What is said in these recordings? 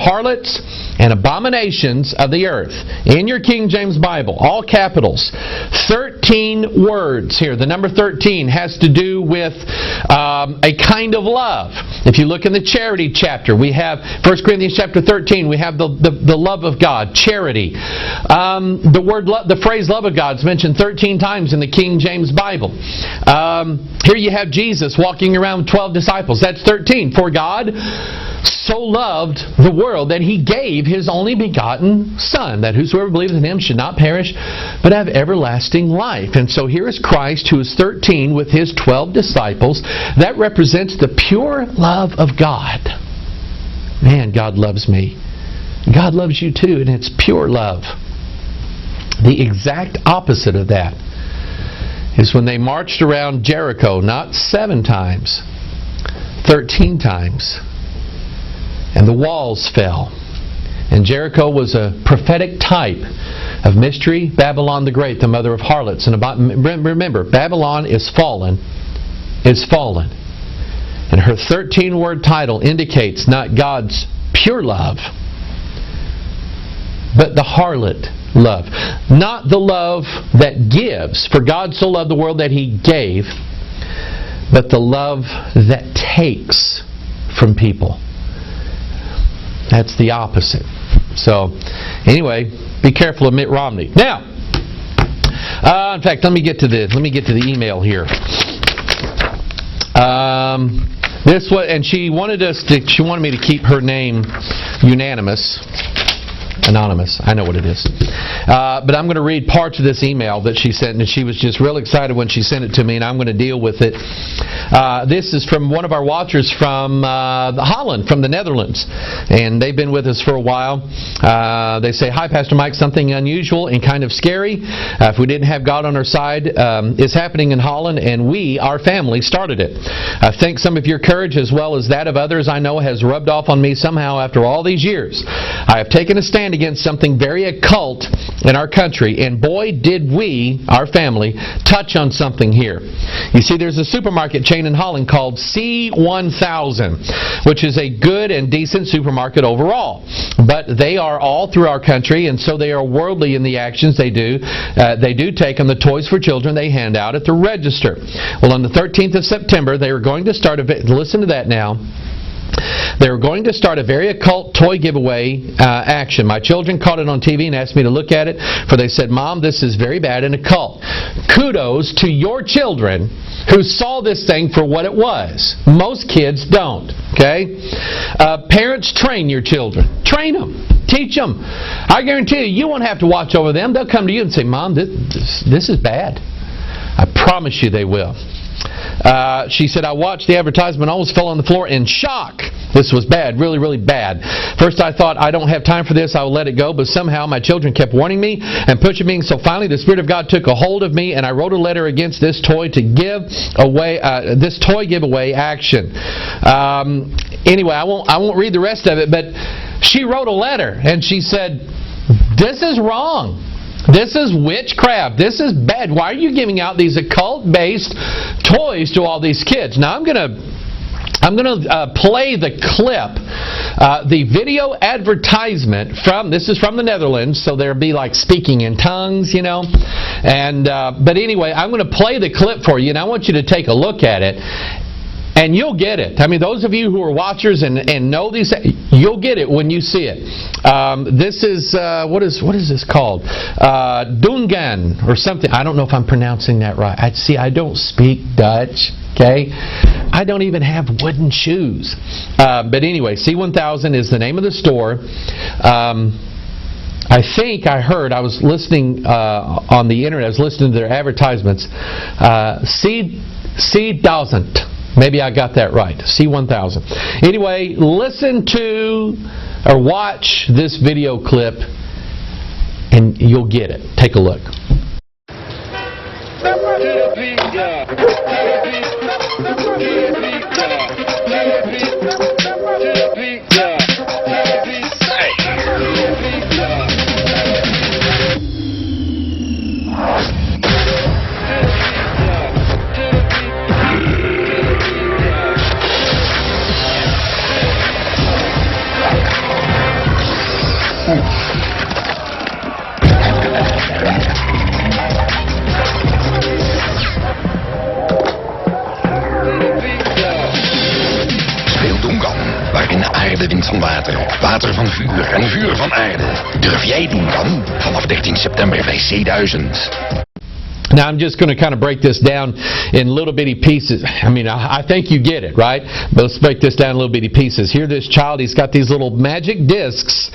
harlots and abominations of the earth. In your King James Bible, all capitals. 13 words here. The number 13 has to do with a kind of love. If you look in the charity chapter, we have 1 Corinthians chapter 13, we have the love of God, charity. The phrase love of God is mentioned 13 times in the King James Bible. Here you have Jesus walking around with 12 disciples. That's 13. For God so loved the world that He gave His only begotten Son, that whosoever believes in Him should not perish, but have everlasting life. And so here is Christ, who is 13 with His 12 disciples. That represents the pure love of God. Man, God loves me. God loves you too, and it's pure love. The exact opposite of that is when they marched around Jericho, not 7 times, 13 times. And the walls fell. And Jericho was a prophetic type of mystery, Babylon the Great, the mother of harlots. And remember, Babylon is fallen. Is fallen. And her 13-word title indicates not God's pure love, but the harlot love. Not the love that gives, for God so loved the world that He gave, but the love that takes from people. That's the opposite. So, anyway, be careful of Mitt Romney. Now, in fact, let me get to the email here. This was, and she wanted me to keep her name anonymous. I know what it is. But I'm going to read parts of this email that she sent, and she was just real excited when she sent it to me, and I'm going to deal with it. This is from one of our watchers from Holland, from the Netherlands. And they've been with us for a while. They say, "Hi, Pastor Mike, something unusual and kind of scary. If we didn't have God on our side, is happening in Holland, and we, our family, started it. I think some of your courage, as well as that of others I know, has rubbed off on me somehow after all these years. I have taken a stand against something very occult in our country, and boy did we, our family, touch on something here. You see, there's a supermarket chain in Holland called C1000, which is a good and decent supermarket overall, but they are all through our country, and so they are worldly in the actions they do. They do take on the toys for children they hand out at the register. Well, on the 13th of September, they are going to start listen to that now. They're going to start a very occult toy giveaway action. My children caught it on TV and asked me to look at it, for they said, "Mom, this is very bad and occult." Kudos to your children who saw this thing for what it was. Most kids don't. Okay? Parents, train your children. Train them. Teach them. I guarantee you won't have to watch over them. They'll come to you and say, "Mom, this is bad." I promise you they will. She said, "I watched the advertisement, almost fell on the floor in shock. This was bad, really, really bad. First I thought, I don't have time for this, I will let it go, but somehow my children kept warning me and pushing me, so finally the Spirit of God took a hold of me, and I wrote a letter against this toy to give away, this toy giveaway action." Anyway, I won't read the rest of it, but she wrote a letter, and she said, "This is wrong. This is witchcraft. This is bad. Why are you giving out these occult-based toys to all these kids?" Now I'm going to play the clip, the video advertisement this is from the Netherlands, so there'll be like speaking in tongues, you know. And but anyway, I'm going to play the clip for you, and I want you to take a look at it. And you'll get it. I mean, those of you who are watchers and know these, you'll get it when you see it. This is, what is this called? Dungan or something. I don't know if I'm pronouncing that right. I don't speak Dutch. Okay? I don't even have wooden shoes. But anyway, C1000 is the name of the store. I think I was listening on the internet, I was listening to their advertisements. C1000. Maybe I got that right. C1000. Anyway, listen to or watch this video clip and you'll get it. Take a look. water van vuur en vuur van aarde. Durf jij doen dan? Vanaf 13 september bij C1000. Now I'm just going to kind of break this down in little bitty pieces. I mean, I think you get it, right? But let's break this down in little bitty pieces. Here this child, he's got these little magic discs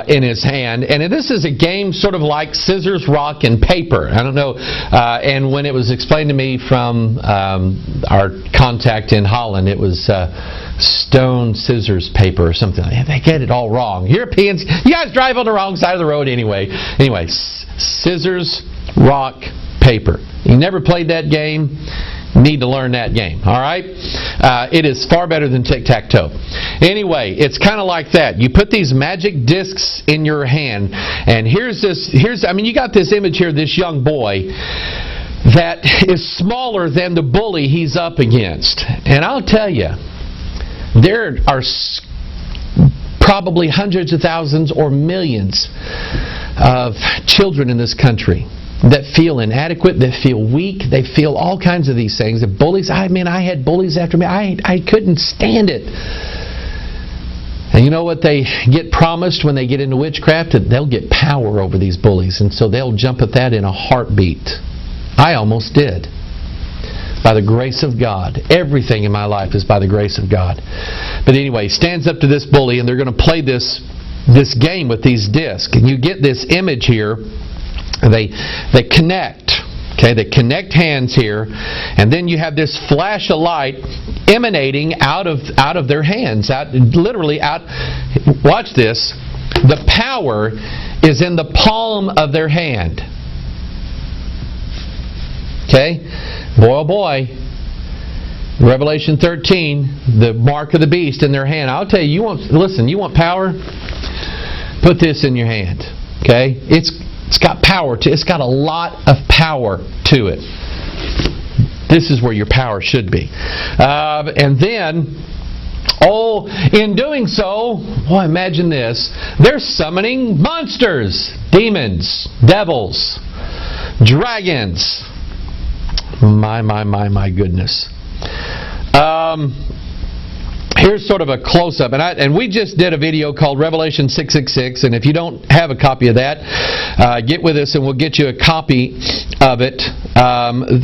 in his hand. And this is a game sort of like scissors, rock, and paper. I don't know. And when it was explained to me from our contact in Holland, it was stone, scissors, paper, or something. They get it all wrong. Europeans, you guys drive on the wrong side of the road anyway. Anyway, scissors, rock, paper. You never played that game? Need to learn that game. All right? It is far better than tic-tac-toe. Anyway, it's kind of like that. You put these magic discs in your hand, and you got this image here of this young boy that is smaller than the bully he's up against. And I'll tell you, there are probably hundreds of thousands or millions of children in this country that feel inadequate, that feel weak, they feel all kinds of these things. The bullies, I had bullies after me. I couldn't stand it. And you know what they get promised when they get into witchcraft? That they'll get power over these bullies, and so they'll jump at that in a heartbeat. I almost did. By the grace of God. Everything in my life is by the grace of God. But anyway, he stands up to this bully, and they're going to play this game with these discs. And you get this image here. They connect. Okay, they connect hands here, and then you have this flash of light emanating out of their hands, literally out. Watch this. The power is in the palm of their hand. Okay, boy oh boy. Revelation 13, the mark of the beast in their hand. I'll tell you, you want power? Put this in your hand. Okay, it's got power to it. It's got a lot of power to it. This is where your power should be. And then, in doing so, boy, imagine this. They're summoning monsters, demons, devils, dragons. My goodness. Here's sort of a close-up, and we just did a video called Revelation 666, and if you don't have a copy of that, get with us and we'll get you a copy of it.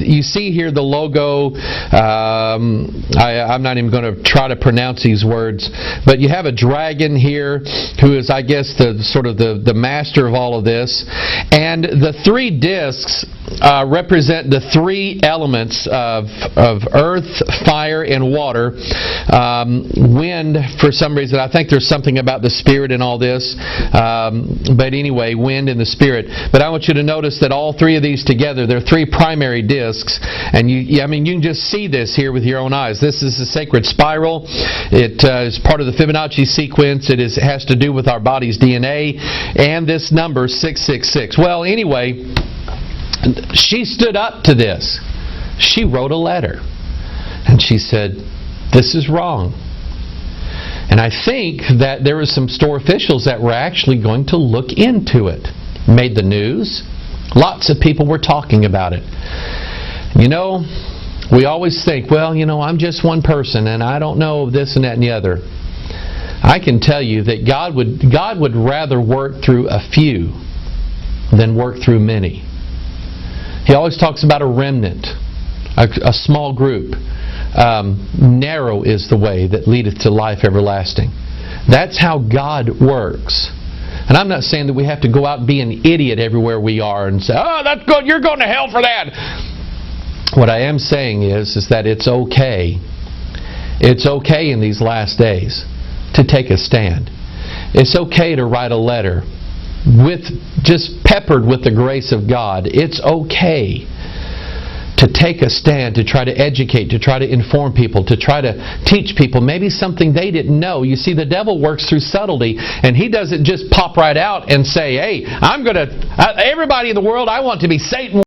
You see here the logo. I'm not even going to try to pronounce these words, but you have a dragon here who is, I guess, the master of all of this, and the three discs represent the three elements of earth, fire, and water. Wind, for some reason, I think there's something about the spirit in all this. But anyway, wind and the spirit. But I want you to notice that all three of these together, they're three primary discs. And you can just see this here with your own eyes. This is a sacred spiral. It is part of the Fibonacci sequence. It has to do with our body's DNA. And this number, 666. Well, anyway, she stood up to this. She wrote a letter. And she said, this is wrong. And I think that there were some store officials that were actually going to look into it. Made the news. Lots of people were talking about it. We always think, I'm just one person and I don't know this and that and the other. I can tell you that God would rather work through a few than work through many. He always talks about a remnant, a small group. Narrow is the way that leadeth to life everlasting. That's how God works. And I'm not saying that we have to go out and be an idiot everywhere we are and say, oh, that's good, you're going to hell for that. What I am saying is that it's okay. It's okay in these last days to take a stand. It's okay to write a letter just peppered with the grace of God. It's okay to take a stand, to try to educate, to try to inform people, to try to teach people maybe something they didn't know. You see, the devil works through subtlety, and he doesn't just pop right out and say, hey, everybody in the world, I want to be Satan.